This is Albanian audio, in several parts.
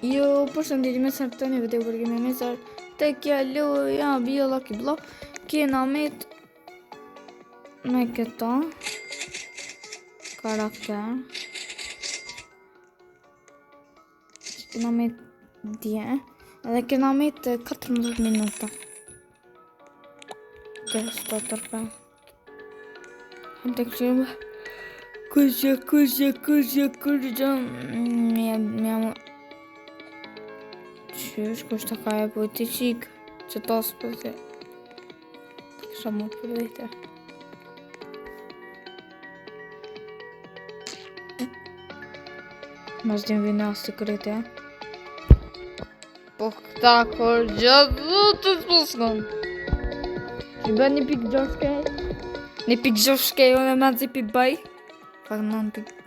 Jo, përshëndetje me sërë të një video për kemi me sërë të kja loja bjella ki bla kena me këta karakter kena me dje edhe kena me të 14 minuta të stotërpe të këshimë kërgjë Qysh, kushta ka e po ti qik që tasë për të kësha më për vete Mas din vina së të krete Po këta kër gjatë të spusën Që bë një pik gjoshkej Një pik gjoshkej unë e me zi pi baj Pak non pik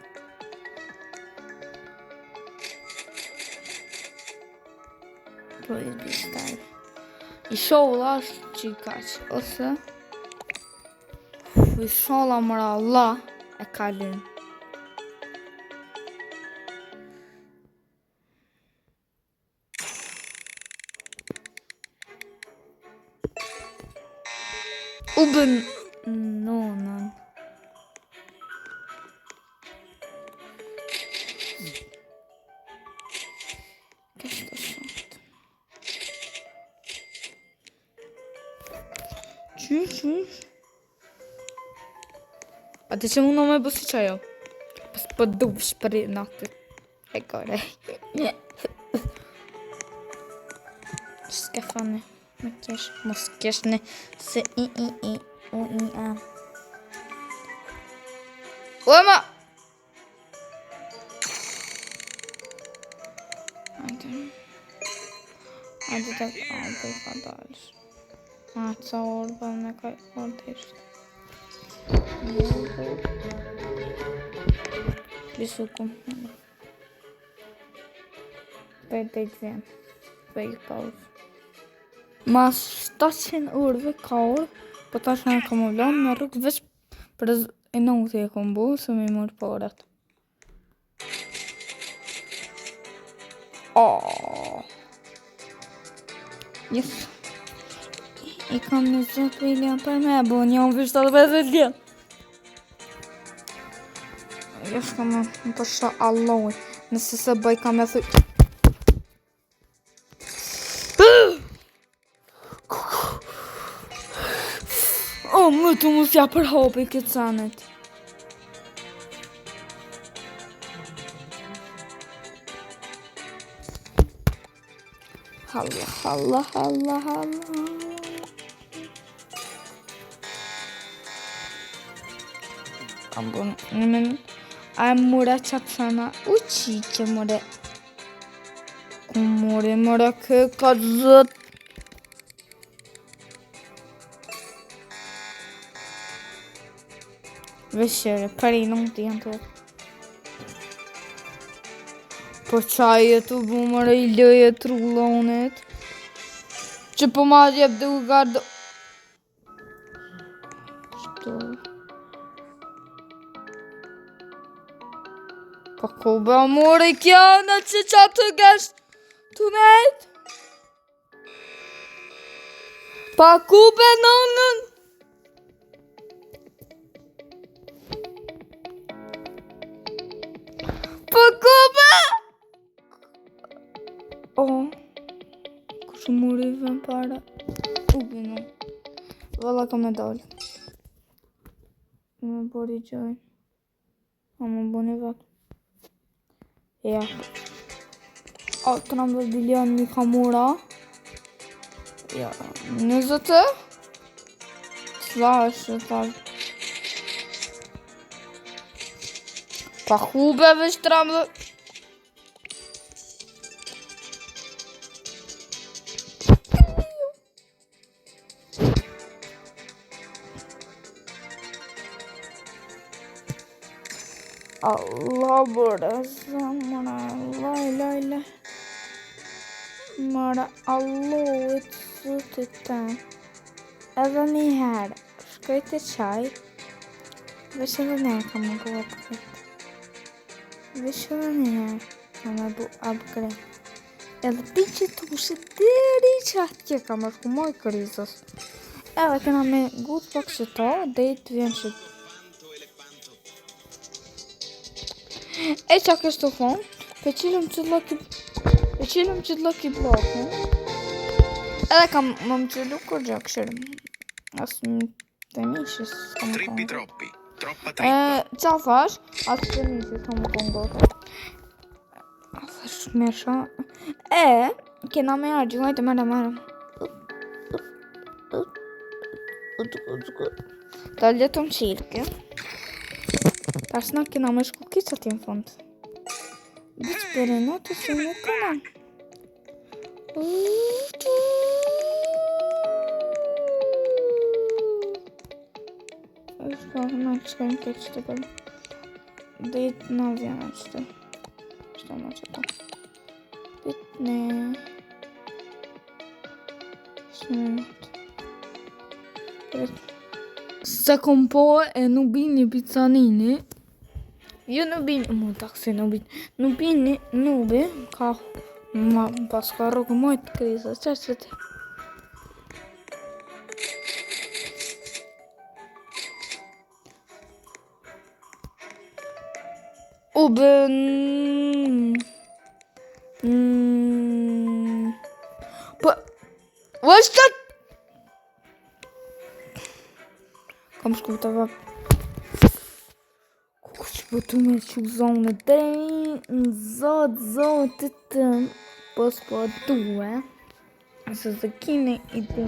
Po i bistaj I sholla është qikaq Ose I sholla mëra la E kalin U bën nonën Kështë Qysh A ti që muna me bësi qajo Pas për duvsh për i natë E kore S'ke fane Me kesh Mos kesh ne Se i O i a Ojma Ajde të i ka dalsh ca orba me ka ordisht Bisukum Për të i të Për i pauz Mas 700 orëve ka orë Po ta shë në kam u vlanë në rrugë veç Për e në të e kom bu Së mi mërë për orët Yes I kam 20 milion për me bo një unë vishtë të 50 ljen Jesh kam në përsha alloj Nëse se bëj kam e thuj O, më të musja për hopi këtë sanet Halla Kam bu në men A e mura qatë sana U qike mure Ku mure kë ka zët Vëshire, për i nuk të janë të Po qaje të bu mëre I lëje të rullonit Që po ma djep dhe u gardë Qëto Pa ku be mëre I kja në që qatë të gesht Të nejt Pa ku be nonën Pa ku be Kështë muri vën para U binu Valla ka me dalë Me bori gjoj A më boni vet Ja 13 bilion një kamura Ja 20 Sla është tal Pa hube veç 13 Allah burası Allah Mara Allah Suttan Edhe një herë Shkoj të qaj Vesh edhe një herë kam më bu upgrade Vesh edhe një herë kam më bu upgrade Edhe ti që të kushit deri që atje ka më shku moj krizës. Edhe kena me gut pak që ta, dhe i të vjen që... E qa kështë të thonë, pe qilëm që të lëki blokën. Edhe kam më më qëllu kur gjak shërëm. Asë më të nishës. Trippi troppi, troppa trippa. Qa thash? Asë të nishës, ka më kongotë. Thash mesha. Kena me argjë, gajtë mërë. Ta letëm qirke. Tash na kena me shku kiqa ti në fund. Biç për e notë që në kena. Në qëkajnë këtë që të përë. Dhe i të në vjena që të. Shtë më që të. Dhe në... Se kom po e Nubini Pizzanini. Jo Nubini, mu taksi Nubini, Nubi, ka ma pas ka rrugë mojt krizës, që që të? What's that? Kam shku të vap. Ku që po të me që zonë dhe në zotë të tëmë. Po s'po duhe. Se se kine i dhe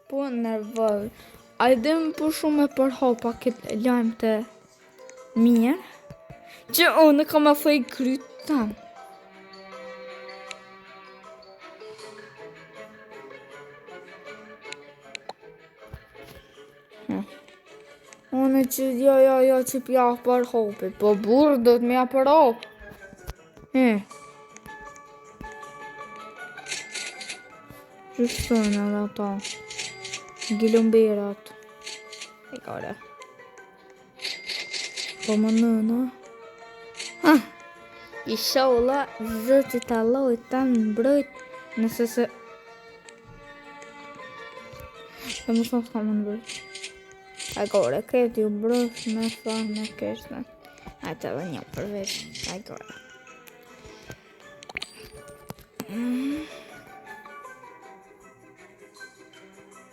po nervoj. A i dhe më po shumë e përhopa këtë lajmë të mirë. Që unë kam e thej krytë tamë. Unë që jo që pja për hopi, po burë do të mja për hopë. Qështën edhe ata, gilumberat. E kore. Po më nëna. I shola zëtit alloj të në mbrojt, nëse se... Se më shumë s'ka më mbrojt. A gore, këtë ju brëf me thahë me kështë. A të dhe një përveç. A gore.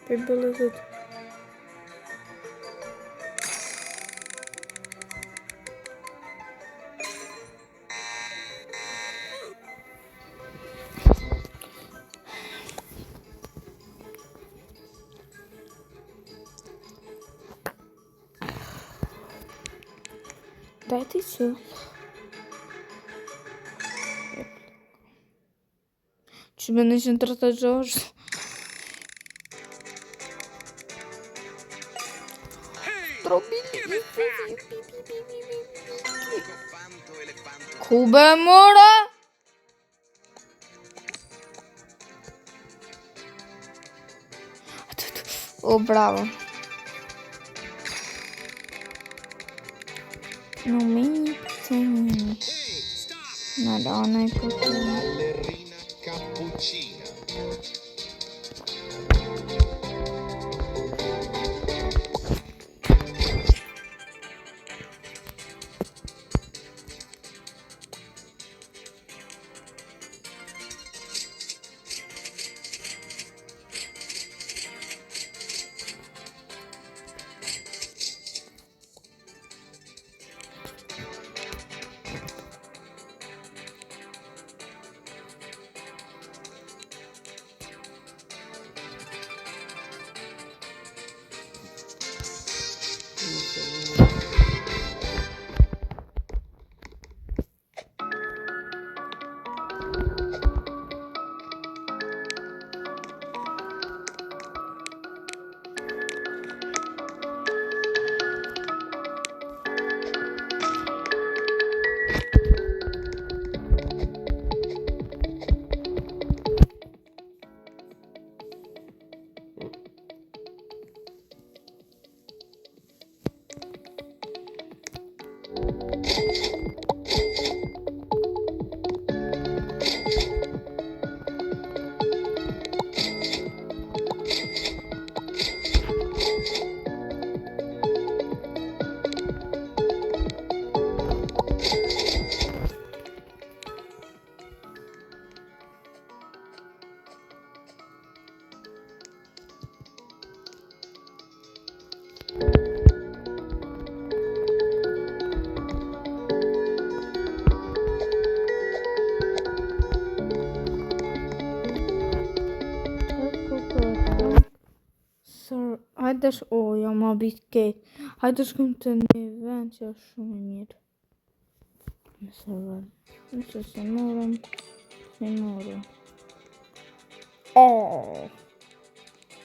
Për bëllë zëtë. Daj ti që. Që me 136. Kube mora. Oh, bravo. Non mi segni. Madonna, è così. Ballerina cappuccina. hajde ja ma bitë hajde shkëm të një vend që është shumë i mirë. Nëse se morëm.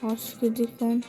Ashtë këtë dikon.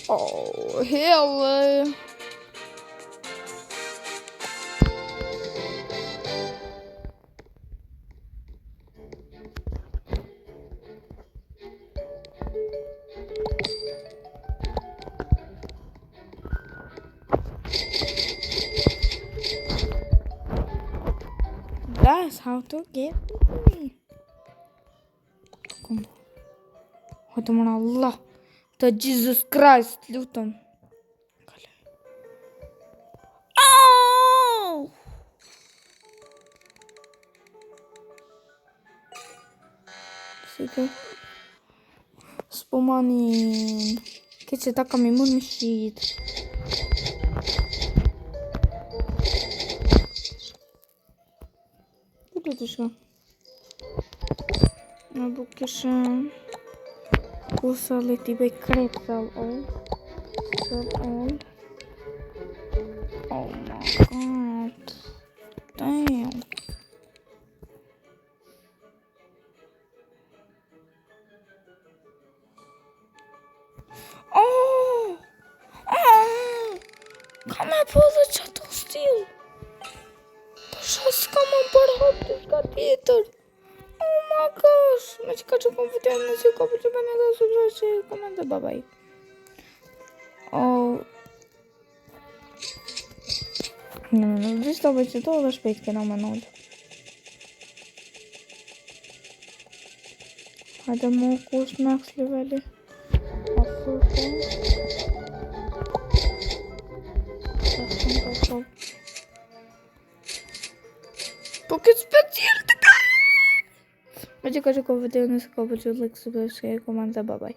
Oh, hello. That's how to get money. Kom. Hajde më në Allah. Të Jesus Christ, lutëm. Au! Sigur. Spomanin. Këtë që ta kam I mund më shqit. Këtë të shka. Në bukishëm. Kusa le t'i bëj krep sal all. Oh my god. Damn. Oh! Ka me pëllë që ato stil. Pasha s'ka më përhap të shka tjetër. Oh my gosh. Me që ka që kom vëtër në si ka për që bënë edhe subscribe që komend dhe babaj. Oh. Në gjithë të bëjtë që to dhe shpejt këna më nëllë. Hajde më kush max leveli. Po këtë special të ka! Me që ka që ko video nëse ka për që like, subscribe, komend dhe babaj.